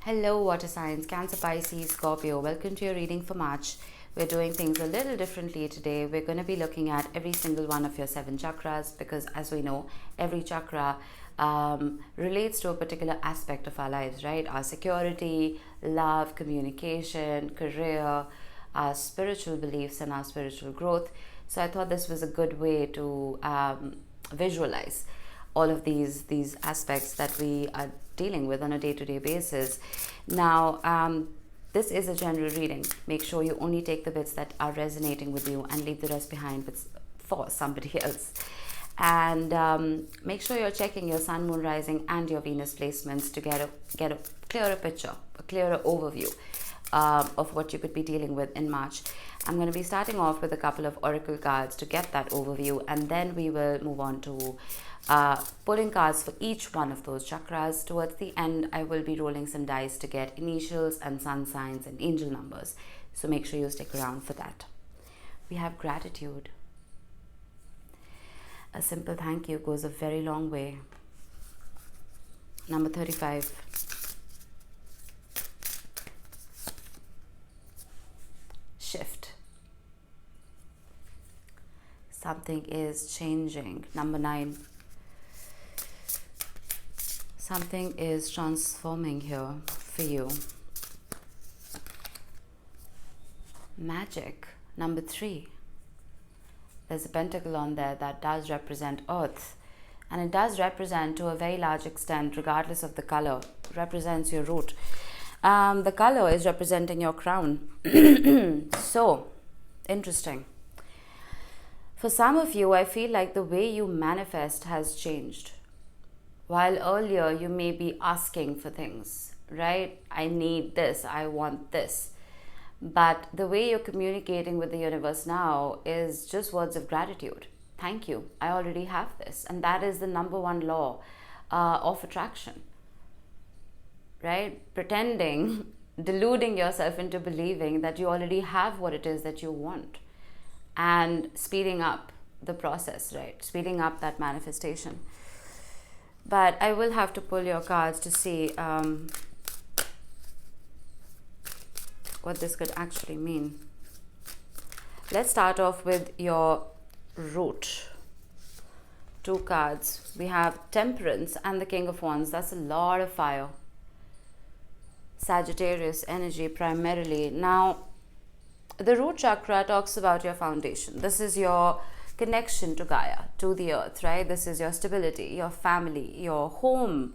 Hello, water signs, Cancer, Pisces, Scorpio. Welcome to your reading for March. We're doing things a little differently today. We're going to be looking at every single one of your 7 chakras because, as we know, every chakra relates to a particular aspect of our lives, right? Our security, love, communication, career, our spiritual beliefs, and our spiritual growth. So I thought this was a good way to visualize all of these aspects that we are dealing with on a day-to-day basis. Now, this is a general reading. Make sure you only take the bits that are resonating with you and leave the rest behind for somebody else. And make sure you're checking your sun, moon, rising, and your Venus placements to get a clearer picture, a clearer overview of what you could be dealing with in March. I'm going to be starting off with a couple of oracle cards to get that overview, and then we will move on to pulling cards for each one of those chakras. Towards the end, I will be rolling some dice to get initials and sun signs and angel numbers. So make sure you stick around for that. We have gratitude. A simple thank you goes a very long way. Number 35. Shift. Something is changing. Number 9. Something is transforming here for you. Magic. Number 3. There's a pentacle on there that does represent earth, and it does represent, to a very large extent, regardless of the color, represents your root. The color is representing your crown. So interesting. For some of you, I feel like the way you manifest has changed. While earlier you may be asking for things, right? I need this, I want this. But the way you're communicating with the universe now is just words of gratitude. Thank you, I already have this. And that is the number one law of attraction, right? Pretending, deluding yourself into believing that you already have what it is that you want, and speeding up the process, right? Speeding up that manifestation. But I will have to pull your cards to see what this could actually mean. Let's start off with your root. 2 cards. We have Temperance and the King of Wands. That's a lot of fire. Sagittarius energy primarily. Now, the root chakra talks about your foundation. This is your connection to Gaia, to the earth, right? This is your stability, your family, your home,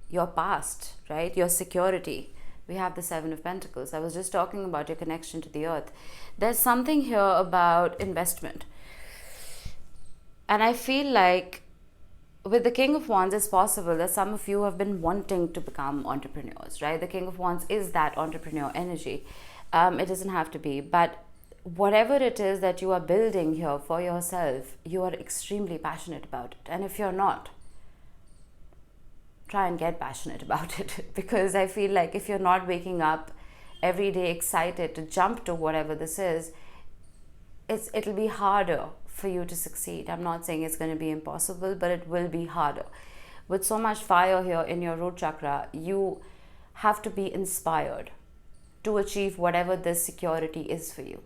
your past, right? Your security. We have the 7 of Pentacles. I was just talking about your connection to the earth. There's something here about investment. And I feel like with the King of Wands, it's possible that some of you have been wanting to become entrepreneurs, right? The King of Wands is that entrepreneur energy. It doesn't have to be, but whatever it is that you are building here for yourself, you are extremely passionate about it. And if you're not, try and get passionate about it, because I feel like if you're not waking up every day excited to jump to whatever this is, it'll be harder for you to succeed. I'm not saying it's going to be impossible, but it will be harder. With so much fire here in your root chakra, you have to be inspired to achieve whatever this security is for you.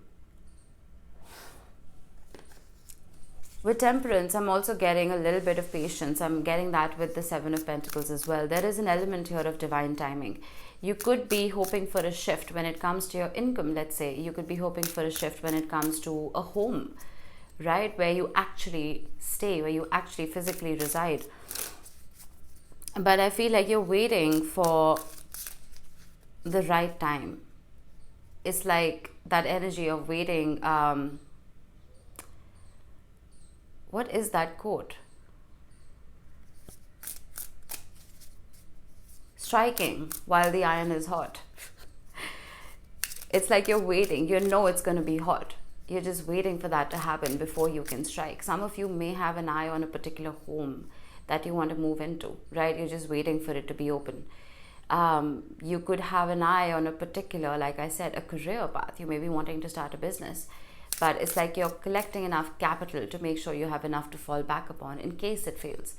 With Temperance, I'm also getting a little bit of patience. I'm getting that with the 7 of Pentacles as well. There is an element here of divine timing. You could be hoping for a shift when it comes to your income, let's say. You could be hoping for a shift when it comes to a home, right? Where you actually stay, where you actually physically reside. But I feel like you're waiting for the right time. It's like that energy of waiting. What is that quote? Striking while the iron is hot. It's like you're waiting. You know it's going to be hot. You're just waiting for that to happen before you can strike. Some of you may have an eye on a particular home that you want to move into, right? You're just waiting for it to be open. You could have an eye on a particular, like I said, a career path. You may be wanting to start a business. But it's like you're collecting enough capital to make sure you have enough to fall back upon in case it fails,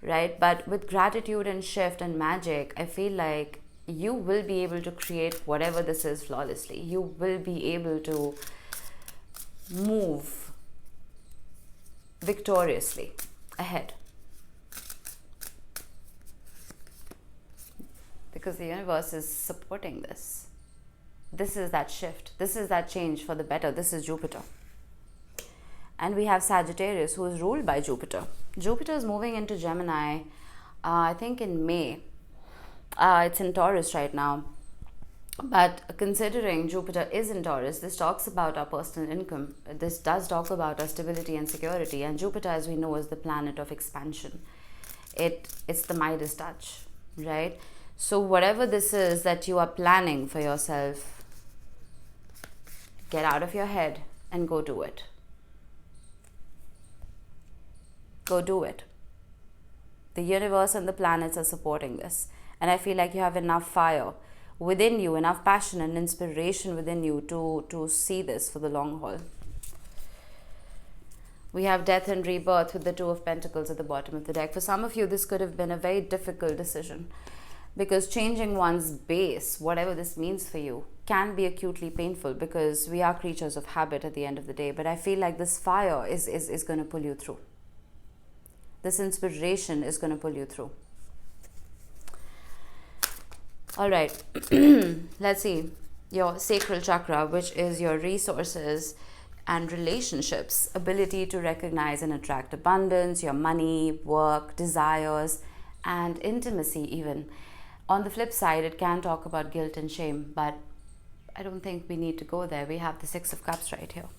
right? But with gratitude and shift and magic, I feel like you will be able to create whatever this is flawlessly. You will be able to move victoriously ahead. Because the universe is supporting this. This is that shift. This is that change for the better. This is Jupiter. And we have Sagittarius, who is ruled by Jupiter. Jupiter is moving into Gemini, I think in May. It's in Taurus right now. But considering Jupiter is in Taurus, this talks about our personal income. This does talk about our stability and security. And Jupiter, as we know, is the planet of expansion. It's the Midas touch, right? So whatever this is that you are planning for yourself, get out of your head and go do it. Go do it. The universe and the planets are supporting this. And I feel like you have enough fire within you, enough passion and inspiration within you to see this for the long haul. We have death and rebirth with the Two of Pentacles at the bottom of the deck. For some of you, this could have been a very difficult decision, because changing one's base, whatever this means for you, can be acutely painful, because we are creatures of habit at the end of the day. But I feel like this fire is going to pull you through. This inspiration is going to pull you through. All right, let's see. Your sacral chakra, which is your resources and relationships, ability to recognize and attract abundance, your money, work, desires, and intimacy even. On the flip side, it can talk about guilt and shame, but I don't think we need to go there. We have the Six of Cups right here.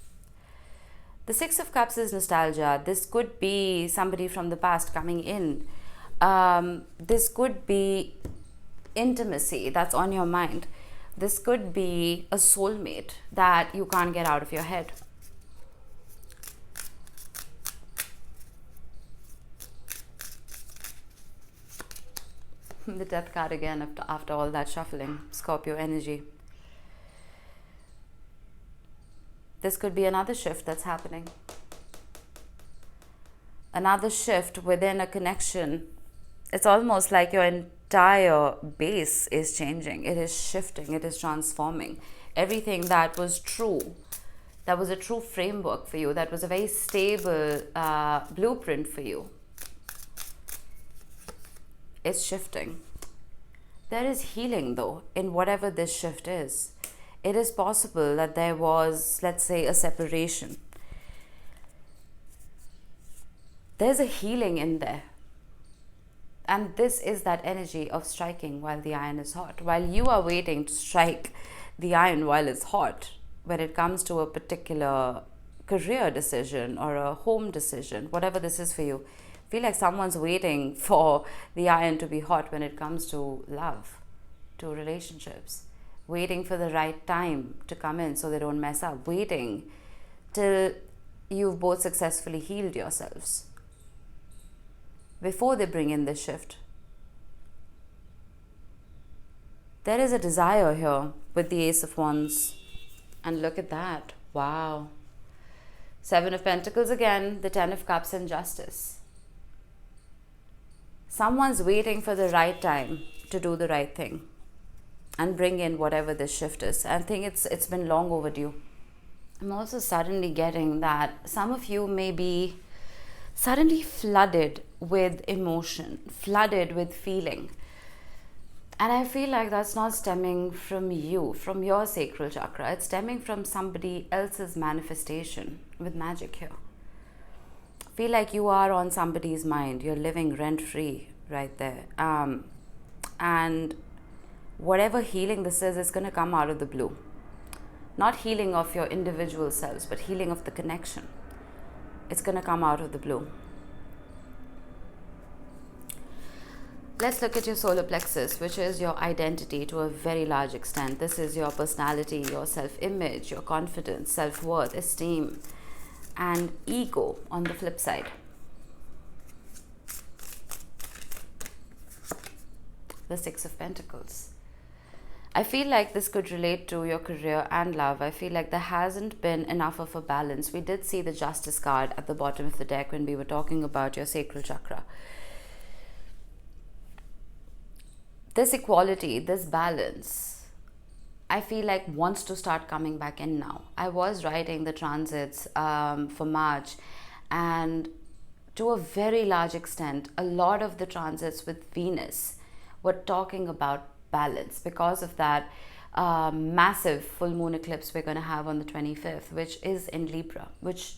The Six of Cups is nostalgia. This could be somebody from the past coming in. This could be intimacy that's on your mind. This could be a soulmate that you can't get out of your head. The Death card again after all that shuffling. Scorpio energy. This could be another shift that's happening. Another shift within a connection. It's almost like your entire base is changing. It is shifting. It is transforming. Everything that was true, that was a true framework for you, that was a very stable blueprint for you, is shifting. There is healing though in whatever this shift is. It is possible that there was, let's say, a separation. There's a healing in there. And this is that energy of striking while the iron is hot. While you are waiting to strike the iron while it's hot, when it comes to a particular career decision or a home decision, whatever this is for you, feel like someone's waiting for the iron to be hot when it comes to love, to relationships, waiting for the right time to come in so they don't mess up, waiting till you've both successfully healed yourselves before they bring in this shift. There is a desire here with the Ace of Wands. And look at that. Wow. Seven of Pentacles again, the Ten of Cups, and Justice. Someone's waiting for the right time to do the right thing and bring in whatever this shift is. I think it's been long overdue. I'm also suddenly getting that some of you may be suddenly flooded with emotion, flooded with feeling. And I feel like that's not stemming from you, from your sacral chakra. It's stemming from somebody else's manifestation with magic here. I feel like you are on somebody's mind. You're living rent-free right there. And whatever healing this is going to come out of the blue. Not healing of your individual selves, but healing of the connection. It's going to come out of the blue. Let's look at your solar plexus, which is your identity to a very large extent. This is your personality, your self-image, your confidence, self-worth, esteem, and ego on the flip side. The Six of Pentacles. I feel like this could relate to your career and love. I feel like there hasn't been enough of a balance. We did see the Justice card at the bottom of the deck when we were talking about your sacral chakra. this equality, this balance, I feel like wants to start coming back in now. I was writing the transits for March, and to a very large extent, a lot of the transits with Venus were talking about balance because of that massive full moon eclipse we're going to have on the 25th, which is in Libra, which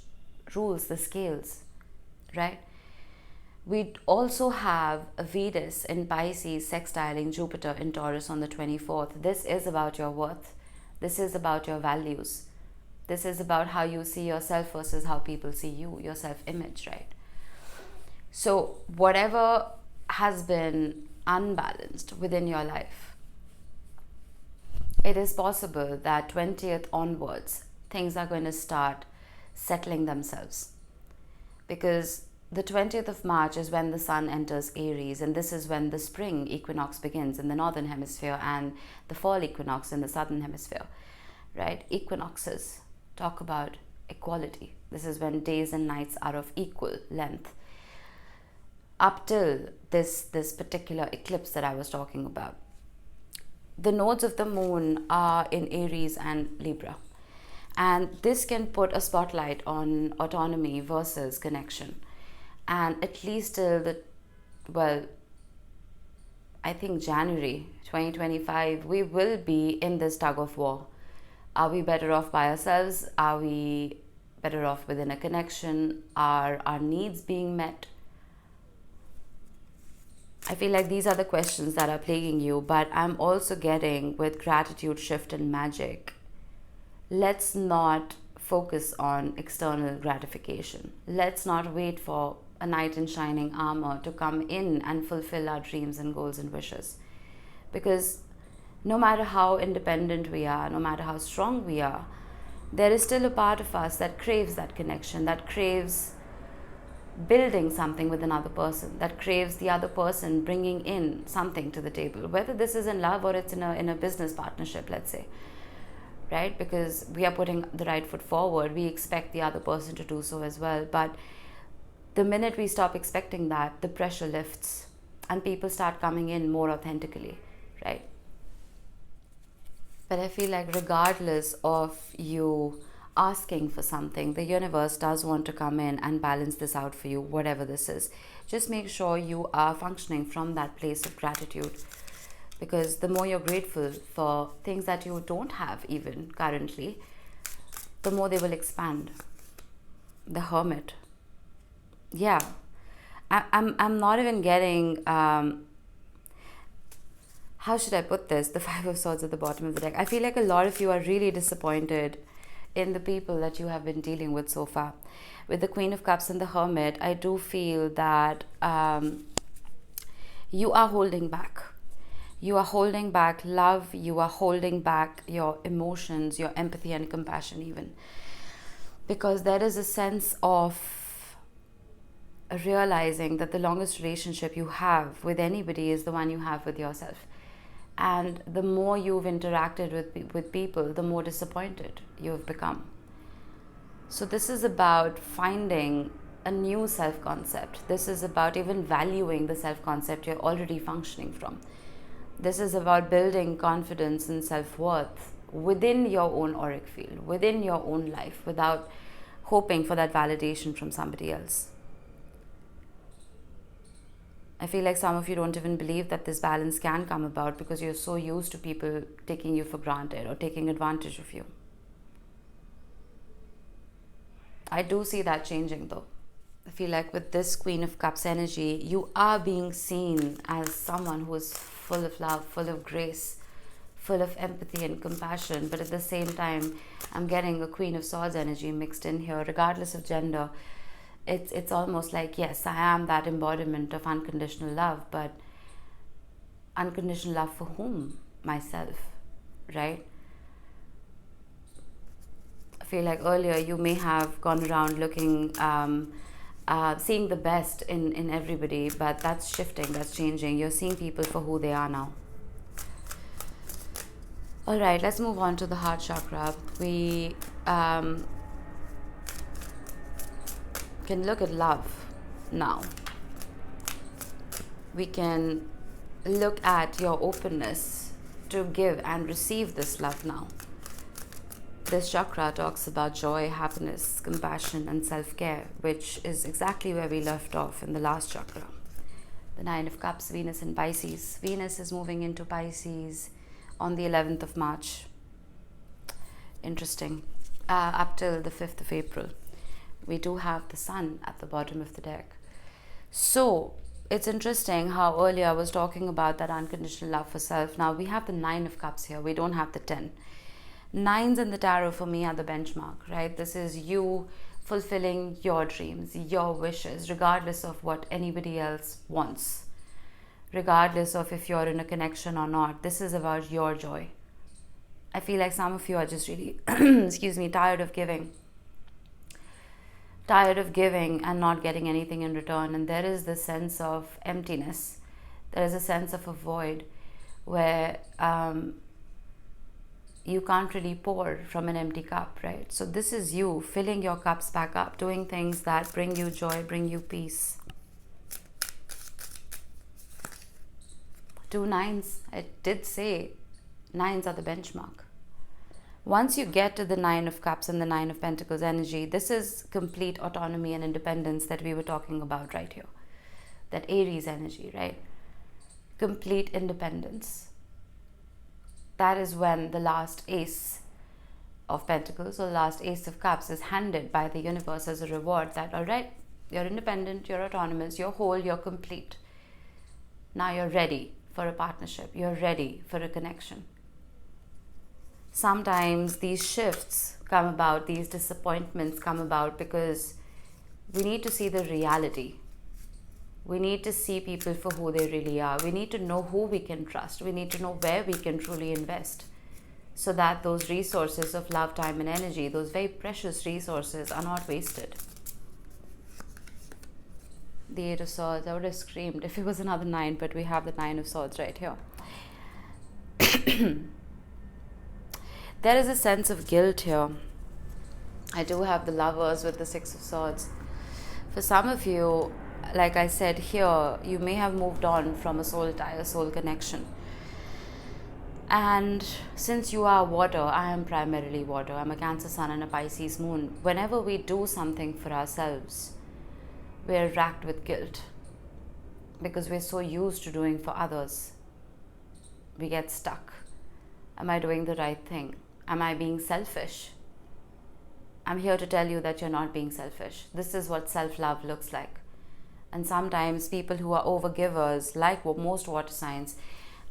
rules the scales, right? We also have a Venus in Pisces sextiling Jupiter in Taurus on the 24th. This is about your worth. This is about your values. This is about how you see yourself versus how people see you, your self-image, right? So whatever has been unbalanced within your life, it is possible that 20th onwards, things are going to start settling themselves. Because the 20th of March is when the sun enters Aries, and this is when the spring equinox begins in the northern hemisphere and the fall equinox in the southern hemisphere, right? Equinoxes talk about equality. This is when days and nights are of equal length. Up till this particular eclipse that I was talking about, the nodes of the moon are in Aries and Libra. And this can put a spotlight on autonomy versus connection. And at least till I think January 2025, we will be in this tug of war. Are we better off by ourselves? Are we better off within a connection? Are our needs being met? I feel like these are the questions that are plaguing you, but I'm also getting with gratitude, shift, and magic. Let's not focus on external gratification. Let's not wait for a knight in shining armor to come in and fulfill our dreams and goals and wishes. Because no matter how independent we are, no matter how strong we are, there is still a part of us that craves that connection, that craves building something with another person, that craves the other person bringing in something to the table, whether this is in love or it's in a business partnership, let's say, right? Because we are putting the right foot forward, we expect the other person to do so as well. But the minute we stop expecting that, the pressure lifts and people start coming in more authentically, right? But I feel like regardless of you asking for something, the universe does want to come in and balance this out for you, whatever this is. Just make sure you are functioning from that place of gratitude, because the more you're grateful for things that you don't have even currently, the more they will expand. The Hermit. Yeah. I'm not even getting how should I put this? The Five of Swords at the bottom of the deck. I feel like a lot of you are really disappointed in the people that you have been dealing with so far. With the Queen of Cups and the Hermit, I do feel that you are holding back. You are holding back love. You are holding back your emotions, your empathy and compassion even. Because there is a sense of realizing that the longest relationship you have with anybody is the one you have with yourself. And the more you've interacted with people, the more disappointed you've become. So this is about finding a new self-concept. This is about even valuing the self-concept you're already functioning from. This is about building confidence and self-worth within your own auric field, within your own life, without hoping for that validation from somebody else. I feel like some of you don't even believe that this balance can come about because you're so used to people taking you for granted or taking advantage of you. I do see that changing though. I feel like with this Queen of Cups energy, you are being seen as someone who is full of love, full of grace, full of empathy and compassion. But at the same time, I'm getting a Queen of Swords energy mixed in here, regardless of gender. It's almost like, yes, I am that embodiment of unconditional love, but unconditional love for whom? Myself, right? I feel like earlier you may have gone around looking, seeing the best in everybody, but that's shifting, that's changing. You're seeing people for who they are now. All right, let's move on to the heart chakra. We can look at love now. We can look at your openness to give and receive this love now. This chakra talks about joy, happiness, compassion, and self-care, which is exactly where we left off in the last chakra. The Nine of Cups, Venus in Pisces. Venus is moving into Pisces on the 11th of March. Interesting. Up till the 5th of April. We do have the Sun at the bottom of the deck. So, it's interesting how earlier I was talking about that unconditional love for self. Now, we have the Nine of Cups here. We don't have the 10. Nines in the tarot for me are the benchmark, right? This is you fulfilling your dreams, your wishes, regardless of what anybody else wants, regardless of if you're in a connection or not. This is about your joy. I feel like some of you are just really, tired of giving and not getting anything in return. And there is this sense of emptiness. There is a sense of a void where you can't really pour from an empty cup, right? So this is you filling your cups back up, doing things that bring you joy, bring you peace. 2 nines, I did say nines are the benchmark. Once you get to the Nine of Cups and the Nine of Pentacles energy, this is complete autonomy and independence that we were talking about right here. That Aries energy, right? Complete independence. That is when the last Ace of Pentacles or the last Ace of Cups is handed by the universe as a reward that, all right, you're independent, you're autonomous, you're whole, you're complete. Now you're ready for a partnership. You're ready for a connection. Sometimes these shifts come about, these disappointments come about because we need to see the reality. We need to see people for who they really are. We need to know who we can trust. We need to know where we can truly invest so that those resources of love, time, and energy, those very precious resources, are not wasted. The Eight of Swords, I would have screamed if it was another 9, but we have the 9 of Swords right here. There is a sense of guilt here. I do have the Lovers with the 6 of Swords. For some of you, like I said here, you may have moved on from a soul tie, a soul connection. And since you are water, I am primarily water. I'm a Cancer Sun and a Pisces Moon. Whenever we do something for ourselves, we're racked with guilt because we're so used to doing for others. We get stuck. Am I doing the right thing? Am I being selfish? I'm here to tell you that you're not being selfish. This is what self-love looks like. And sometimes people who are overgivers, like most water signs,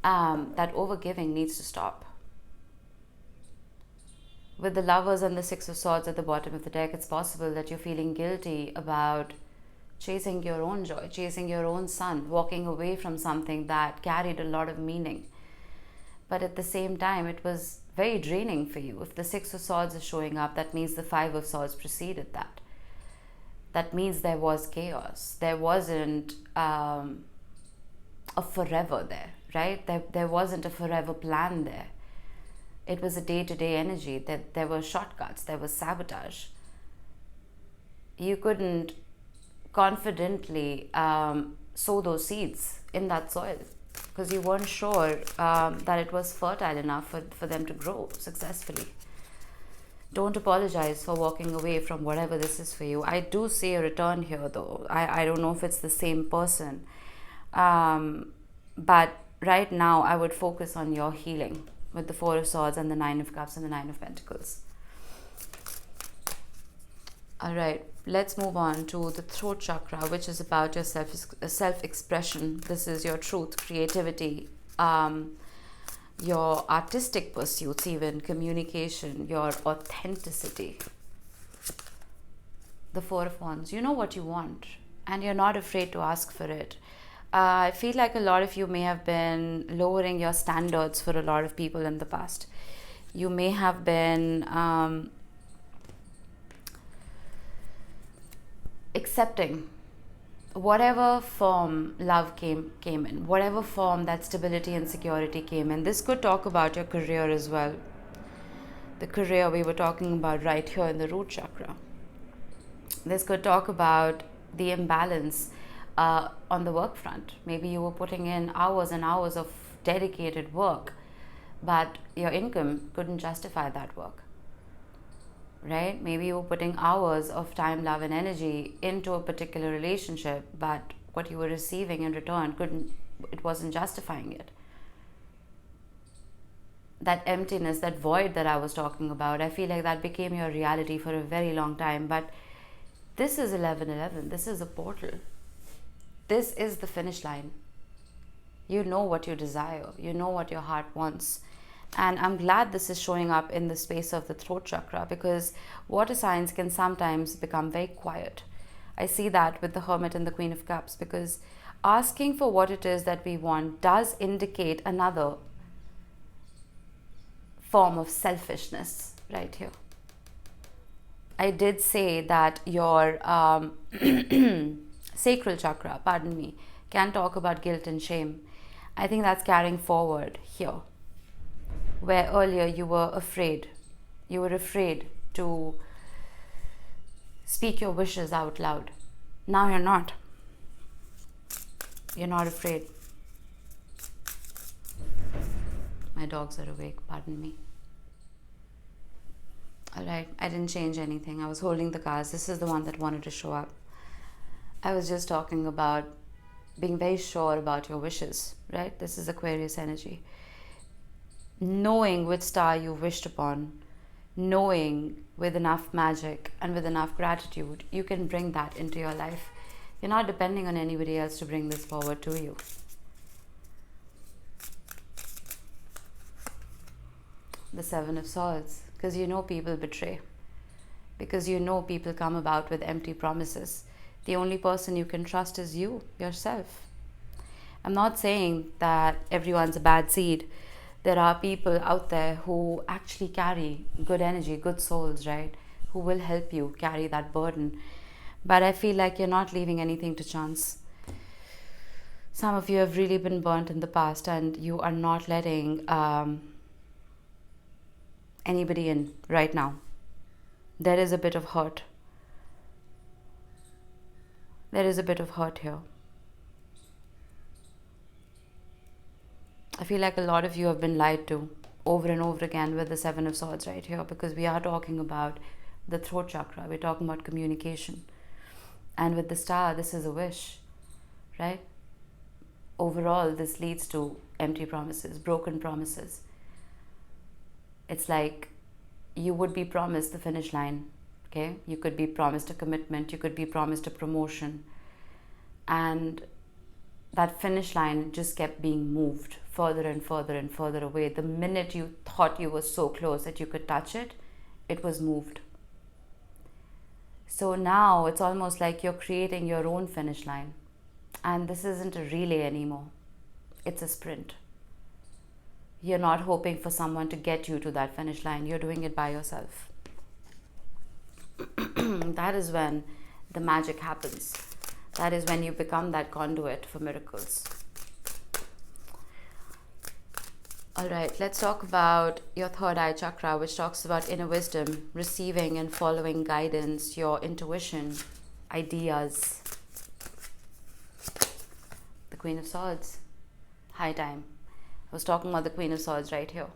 that overgiving needs to stop. With the Lovers and the 6 of Swords at the bottom of the deck, it's possible that you're feeling guilty about chasing your own joy, chasing your own sun, walking away from something that carried a lot of meaning. But at the same time, it was very draining for you. If the 6 of Swords is showing up, that means the 5 of Swords preceded that. That means there was chaos. There wasn't a forever there, right? There wasn't a forever plan there. It was a day-to-day energy. That there were shortcuts. There was sabotage. You couldn't confidently sow those seeds in that soil because you weren't sure that it was fertile enough for them to grow successfully. Don't apologize for walking away from whatever this is for you. I do see a return here though. I don't know if it's the same person. But right now I would focus on your healing with the 4 of Swords and the 9 of Cups and the 9 of Pentacles. Alright, let's move on to the throat chakra, which is about your self-expression. This is your truth, creativity, your artistic pursuits, even communication, your authenticity. The 4 of Wands. You know what you want and you're not afraid to ask for it. I feel like a lot of you may have been lowering your standards for a lot of people in the past. You may have been accepting whatever form love came in, whatever form that stability and security came in. This could talk about your career as well. The career we were talking about right here in the root chakra. This could talk about the imbalance on the work front. Maybe you were putting in hours and hours of dedicated work, but your income couldn't justify that work, right? Maybe you were putting hours of time, love, and energy into a particular relationship, but what you were receiving in return it wasn't justifying it. That emptiness, that void that I was talking about, I feel like that became your reality for a very long time. But this is 1111. This is a portal. This is the finish line. You know what you desire. You know what your heart wants. And I'm glad this is showing up in the space of the throat chakra, because water signs can sometimes become very quiet. I see that with the Hermit and the Queen of Cups, because asking for what it is that we want does indicate another form of selfishness right here. I did say that your sacral chakra, pardon me, can talk about guilt and shame. I think that's carrying forward here, where earlier you were afraid. You were afraid to speak your wishes out loud. Now you're not. You're not afraid. My dogs are awake, pardon me. Alright, I didn't change anything. I was holding the cards. This is the one that wanted to show up. I was just talking about being very sure about your wishes, right? This is Aquarius energy. Knowing which star you wished upon, knowing with enough magic and with enough gratitude, you can bring that into your life. You're not depending on anybody else to bring this forward to you. The Seven of Swords, because you know people betray, because you know people come about with empty promises. The only person you can trust is you, yourself. I'm not saying that everyone's a bad seed. There are people out there who actually carry good energy, good souls, right? Who will help you carry that burden. But I feel like you're not leaving anything to chance. Some of you have really been burnt in the past, and you are not letting anybody in right now. There is a bit of hurt. There is a bit of hurt here. I feel like a lot of you have been lied to over and over again with the Seven of Swords right here, because we are talking about the throat chakra. We're talking about communication. And with the star, this is a wish, right? Overall, this leads to empty promises, broken promises. It's like you would be promised the finish line, okay? You could be promised a commitment, you could be promised a promotion, and that finish line just kept being moved further and further and further away. The minute you thought you were so close that you could touch it, it was moved. So now it's almost like you're creating your own finish line. And this isn't a relay anymore. It's a sprint. You're not hoping for someone to get you to that finish line. You're doing it by yourself. That is when the magic happens. That is when you become that conduit for miracles. All right, let's talk about your third eye chakra, which talks about inner wisdom, receiving and following guidance, your intuition, ideas. The Queen of Swords, high time. I was talking about the Queen of Swords right here.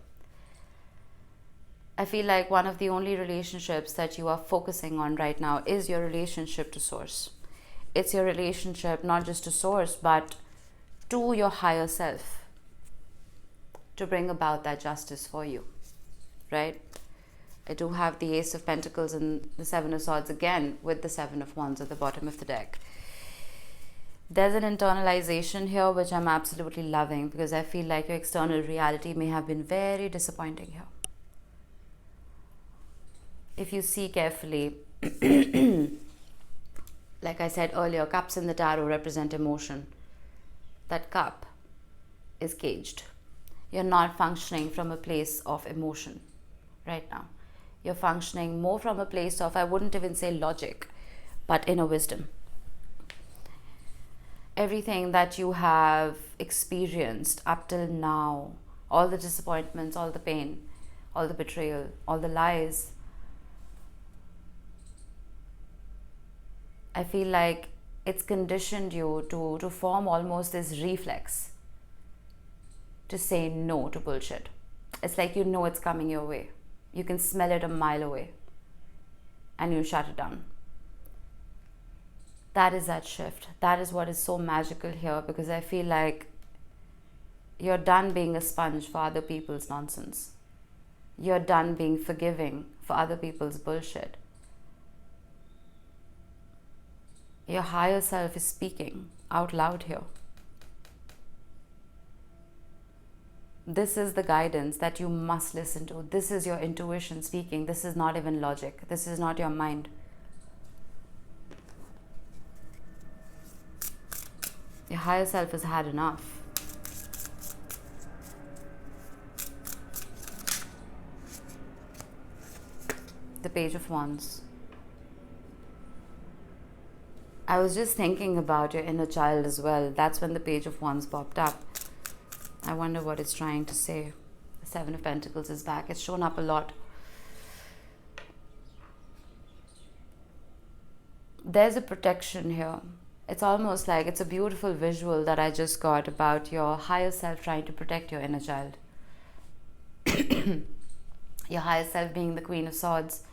I feel like one of the only relationships that you are focusing on right now is your relationship to Source. It's your relationship not just to Source, but to your higher self, to bring about that justice for you, right? I do have the Ace of Pentacles and the Seven of Swords again with the Seven of Wands at the bottom of the deck. There's an internalization here which I'm absolutely loving, because I feel like your external reality may have been very disappointing here. If you see carefully, like I said earlier, cups in the tarot represent emotion. That cup is caged. You're not functioning from a place of emotion right now. You're functioning more from a place of, I wouldn't even say logic, but inner wisdom. Everything that you have experienced up till now, all the disappointments, all the pain, all the betrayal, all the lies, I feel like it's conditioned you to form almost this reflex to say no to bullshit. It's like you know it's coming your way. You can smell it a mile away and you shut it down. That is that shift. That is what is so magical here, because I feel like you're done being a sponge for other people's nonsense. You're done being forgiving for other people's bullshit. Your higher self is speaking out loud here. This is the guidance that you must listen to. This is your intuition speaking. This is not even logic. This is not your mind. Your higher self has had enough. The Page of Wands. I was just thinking about your inner child as well. That's when the Page of Wands popped up. I wonder what it's trying to say. The Seven of Pentacles is back. It's shown up a lot. There's a protection here. It's almost like it's a beautiful visual that I just got about your higher self trying to protect your inner child. Your higher self being the Queen of Swords.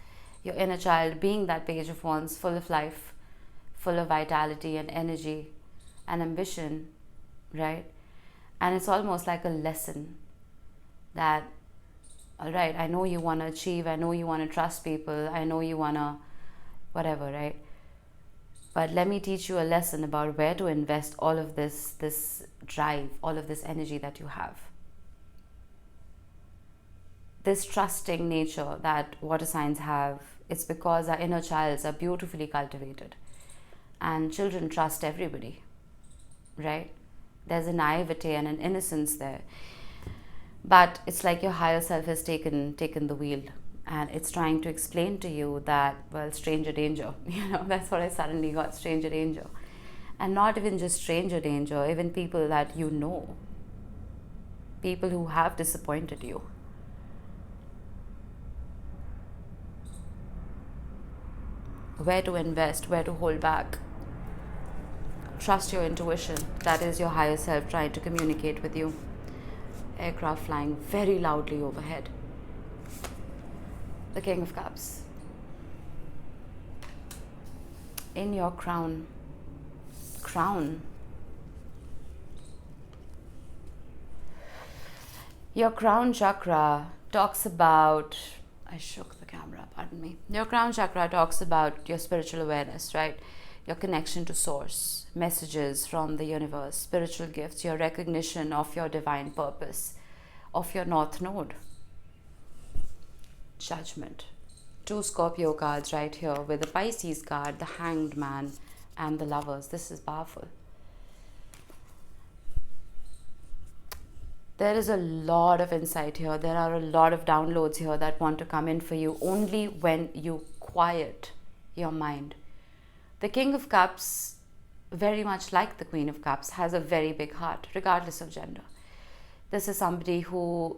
Your inner child being that Page of Wands, full of life, full of vitality and energy and ambition, right? And it's almost like a lesson that, all right, I know you want to achieve, I know you want to trust people, I know you want to whatever, right? But let me teach you a lesson about where to invest all of this drive, all of this energy that you have. This trusting nature that water signs have, it's because our inner childs are beautifully cultivated. And children trust everybody, right? There's a naivete and an innocence there. But it's like your higher self has taken the wheel, and it's trying to explain to you that, well, stranger danger. That's what I suddenly got, stranger danger. And not even just stranger danger, even people that you know. People who have disappointed you. Where to invest, where to hold back. Trust your intuition. That is your higher self trying to communicate with you. Aircraft flying very loudly overhead. The King of Cups. In your crown. Crown. Your crown chakra talks about... I shook the camera, pardon me. Your crown chakra talks about your spiritual awareness, right? Your connection to source, messages from the universe, spiritual gifts, your recognition of your divine purpose, of your North Node. Judgment. 2 Scorpio cards right here with the Pisces card, the Hanged Man, and the Lovers. This is powerful. There is a lot of insight here. There are a lot of downloads here that want to come in for you only when you quiet your mind. The King of Cups, very much like the Queen of Cups, has a very big heart, regardless of gender. This is somebody who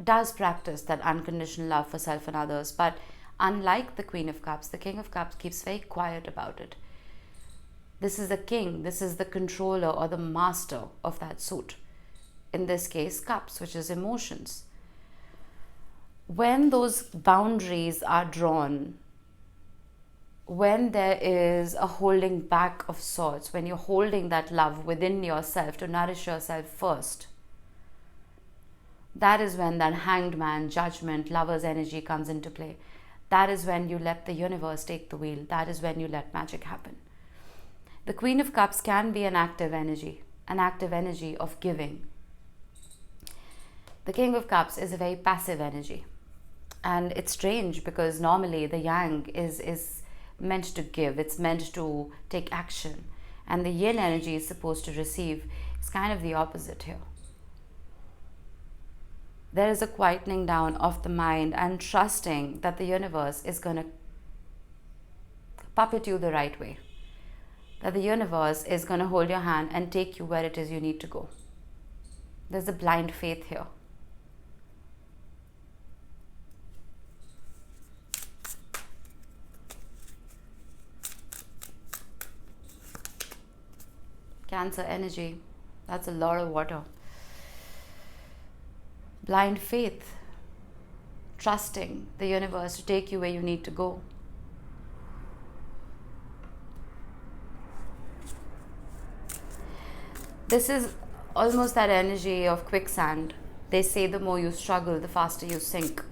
does practice that unconditional love for self and others, but unlike the Queen of Cups, the King of Cups keeps very quiet about it. This is the king, this is the controller or the master of that suit. In this case, cups, which is emotions. When those boundaries are drawn, when there is a holding back of sorts, when you're holding that love within yourself to nourish yourself first, that is when that Hanged Man, judgment, lover's energy comes into play. That is when you let the universe take the wheel. That is when you let magic happen. The Queen of Cups can be an active energy of giving. The King of Cups is a very passive energy. And it's strange because normally the Yang is meant to give. It's meant to take action. And the Yin energy is supposed to receive. It's kind of the opposite here. There is a quietening down of the mind and trusting that the universe is going to puppet you the right way. That the universe is going to hold your hand and take you where it is you need to go. There's a blind faith here. Cancer energy. That's a lot of water. Blind faith. Trusting the universe to take you where you need to go. This is almost that energy of quicksand. They say the more you struggle, the faster you sink.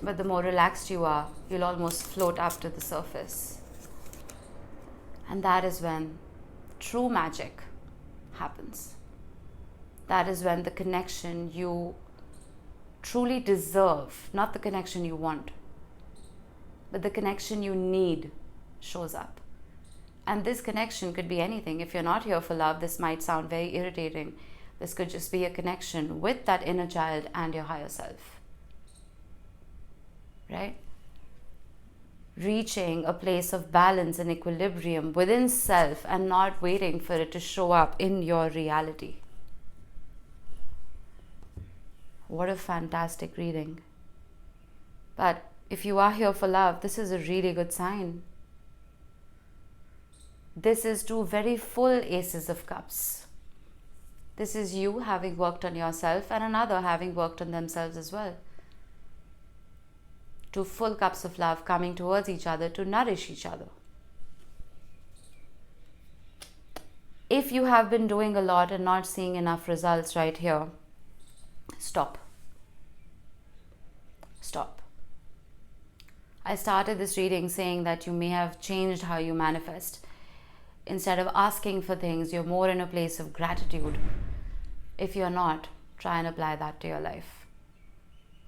But the more relaxed you are, you'll almost float up to the surface. And that is when true magic happens. That is when the connection you truly deserve, not the connection you want, but the connection you need shows up. And this connection could be anything. If you're not here for love, this might sound very irritating. This could just be a connection with that inner child and your higher self. Right? Reaching a place of balance and equilibrium within self and not waiting for it to show up in your reality. What a fantastic reading. But if you are here for love, this is a really good sign. This is two very full aces of cups. This is you having worked on yourself and another having worked on themselves as well. Two full cups of love coming towards each other to nourish each other. If you have been doing a lot and not seeing enough results right here, stop. Stop. I started this reading saying that you may have changed how you manifest. Instead of asking for things, you're more in a place of gratitude. If you're not, try and apply that to your life.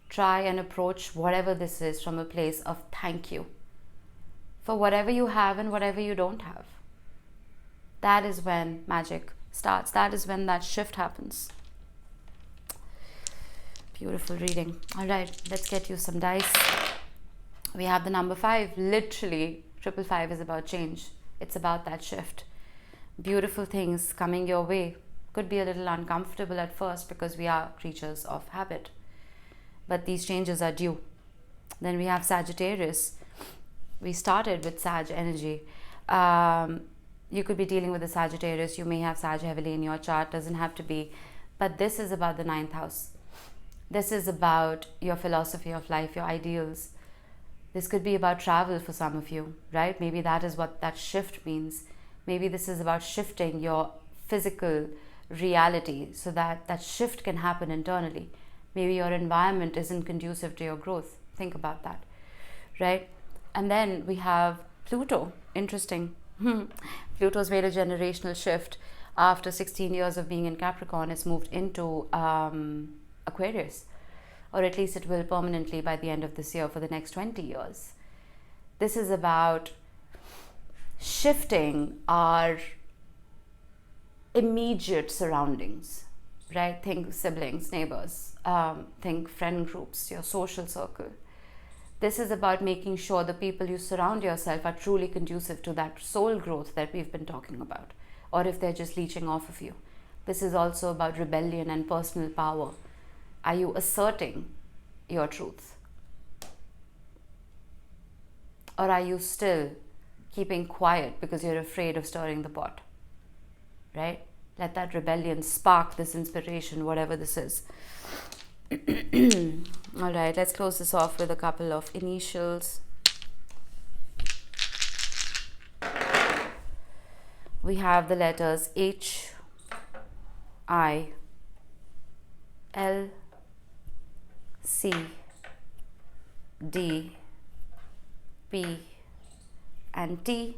Try and approach whatever this is from a place of thank you for whatever you have and whatever you don't have. That is when magic starts. That is when that shift happens. Beautiful reading. All right, let's get you some dice. We have the number 5. Literally, 555 is about change. It's about that shift. Beautiful things coming your way. Could be a little uncomfortable at first because we are creatures of habit. But these changes are due. Then we have Sagittarius. We started with Sag energy. You could be dealing with the Sagittarius. You may have Sag heavily in your chart. Doesn't have to be. But this is about the 9th house. This is about your philosophy of life, your ideals. This could be about travel for some of you, right? Maybe that is what that shift means. Maybe this is about shifting your physical reality so that that shift can happen internally. Maybe your environment isn't conducive to your growth. Think about that, right? And then we have Pluto. Interesting. Pluto's made a generational shift. After 16 years of being in Capricorn, it's moved into Aquarius. Or at least it will permanently by the end of this year for the next 20 years. This is about shifting our immediate surroundings, right? Think siblings, neighbors, think friend groups, your social circle. This is about making sure the people you surround yourself are truly conducive to that soul growth that we've been talking about, or if they're just leeching off of you. This is also about rebellion and personal power. Are you asserting your truth? Or are you still keeping quiet because you're afraid of stirring the pot? Right? Let that rebellion spark this inspiration, whatever this is. All right, let's close this off with a couple of initials. We have the letters H, I, L, C, D, P, and T.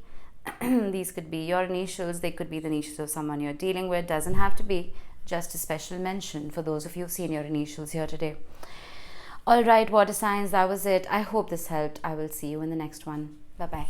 These could be your initials. They could be the initials of someone you're dealing with. Doesn't have to be. Just a special mention for those of you who've seen your initials here today. All right, water signs, that was it. I hope this helped. I will see you in the next one. Bye-bye.